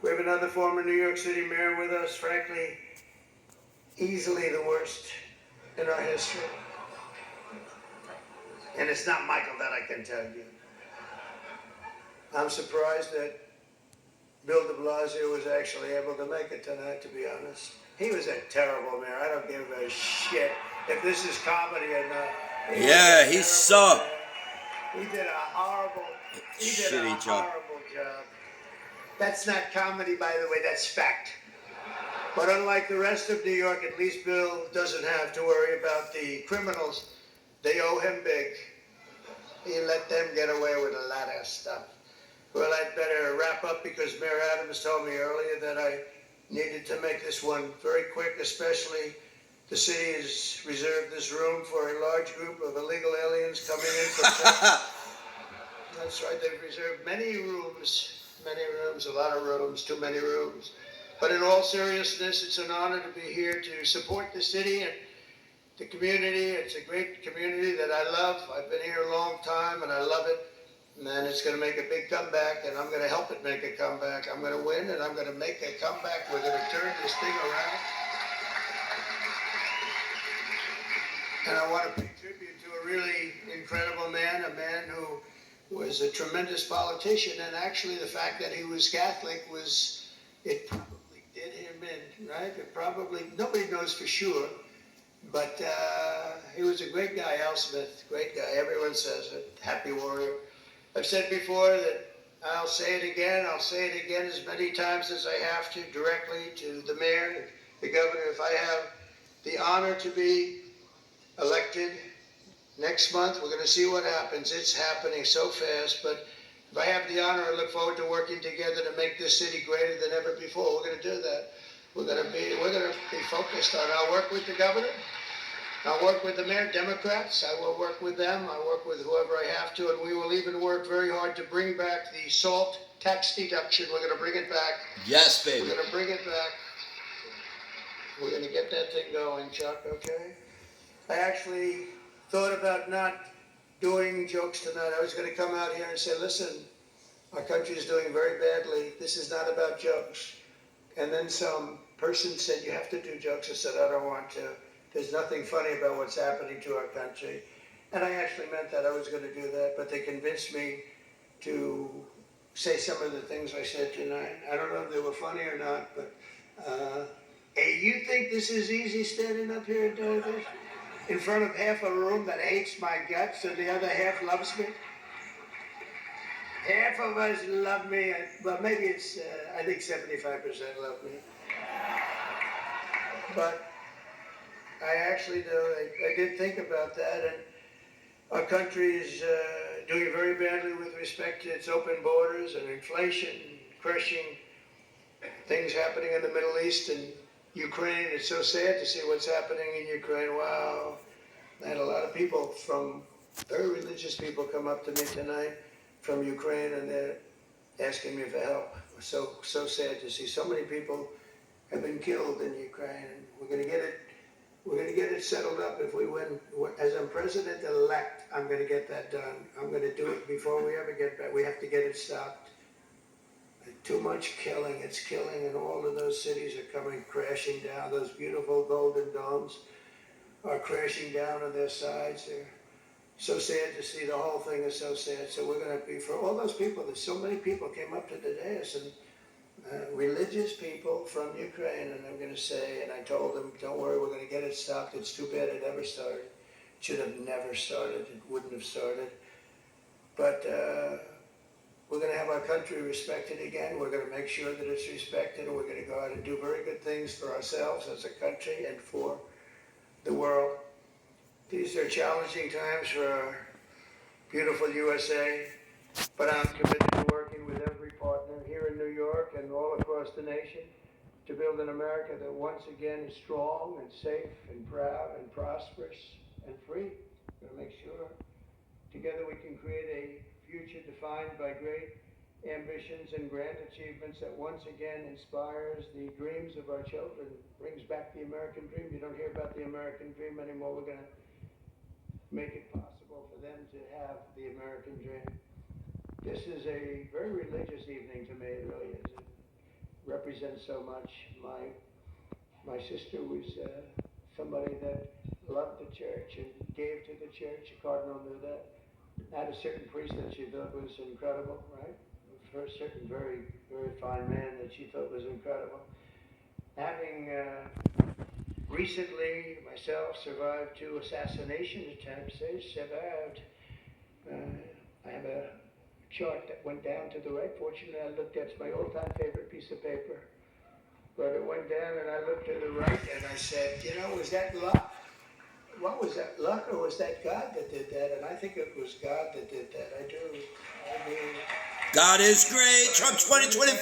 We have another former New York City mayor with us, frankly, easily the worst in our history. And it's not Michael, that I can tell you. I'm surprised that Bill de Blasio was actually able to make it tonight, to be honest. He was a terrible mayor. I don't give a shit if this is comedy or not. Yeah, he sucked. He did a horrible, Shitty job. horrible job. That's not comedy, by the way, that's fact. But unlike the rest of New York, at least Bill doesn't have to worry about the criminals. They owe him big. He let them get away with a lot of stuff. Well, I'd better wrap up because Mayor Adams told me earlier that I needed to make this one very quick, especially the city has reserved this room for a large group of illegal aliens coming in from China. That's right, they've reserved many rooms, a lot of rooms, too many rooms. But in all seriousness, it's an honor to be here to support the city and the community. It's a great community that I love. I've been here a long time and I love it. And it's going to make a big comeback, and I'm going to help it make a comeback. I'm going to win, and I'm going to make a comeback. We're going to turn this thing around. And I want to pay tribute to a really incredible man, a man who was a tremendous politician. And actually, the fact that he was Catholic it probably did him in, right? It probably, nobody knows for sure. But he was a great guy, Al Smith, great guy. Everyone says it, happy warrior. I've said before that I'll say it again as many times as I have to, directly to the mayor, the governor. If I have the honor to be elected next month, we're going to see what happens. It's happening so fast, but if I have the honor, I look forward to working together to make this city greater than ever before. We're going to do that. We're going to be focused on. I'll work with the governor. I'll work with the mayor, Democrats. I will work with them. I'll work with whoever I have to, and we will even work very hard to bring back the SALT tax deduction. We're going to bring it back. Yes, baby. We're going to bring it back. We're going to get that thing going, Chuck, okay? I actually thought about not doing jokes tonight. I was going to come out here and say, listen, our country is doing very badly. This is not about jokes. And then some person said, you have to do jokes. I said, I don't want to. There's nothing funny about what's happening to our country. And I actually meant that. I was going to do that, but they convinced me to say some of the things I said tonight. I don't know if they were funny or not, but hey, you think this is easy standing up here and doing this? In front of half a room that hates my guts and the other half loves me? Half of us love me, well, maybe it's, I think 75% love me. But I actually do. I did think about that, and our country is doing very badly with respect to its open borders and inflation, crushing things happening in the Middle East and Ukraine. It's so sad to see what's happening in Ukraine. Wow. I had a lot of people very religious people come up to me tonight from Ukraine, and they're asking me for help. So sad to see so many people have been killed in Ukraine, and we're going to get it settled up if we win. As I'm president-elect, I'm going to get that done. I'm going to do it before we ever get back. We have to get it stopped. Too much killing. It's killing, and all of those cities are coming crashing down. Those beautiful golden domes are crashing down on their sides. They're so sad to see. The whole thing is so sad. So we're going to be, for all those people, there's so many people came up to the dais, and religious people from Ukraine, and I'm going to say, and I told them, don't worry, we're going to get it stopped. It's too bad it ever started. It should have never started. It wouldn't have started. But we're going to have our country respected again. We're going to make sure that it's respected, and we're going to go out and do very good things for ourselves as a country and for the world. These are challenging times for our beautiful USA, but I'm committed to working with every partner here in New York and all across the nation to build an America that once again is strong and safe and proud and prosperous and free. We're going to make sure together we can create a future defined by great ambitions and grand achievements that once again inspires the dreams of our children, brings back the American dream. You don't hear about the American dream anymore. We're going to make it possible for them to have the American dream. This is a very religious evening to me, it really is. represents so much. My sister was somebody that loved the church and gave to the church. A cardinal knew that. Had a certain priest that she thought was incredible, right? For a certain very, very fine man that she thought was incredible. Having recently myself survived 2 assassination attempts, I have a chart that went down to the right. Fortunately, I looked at it's my all-time favorite piece of paper. But it went down and I looked to the right and I said, was that luck? What was that, luck, or was that God that did that? And I think it was God that did that. I do. I mean, God is great. Trump 2024.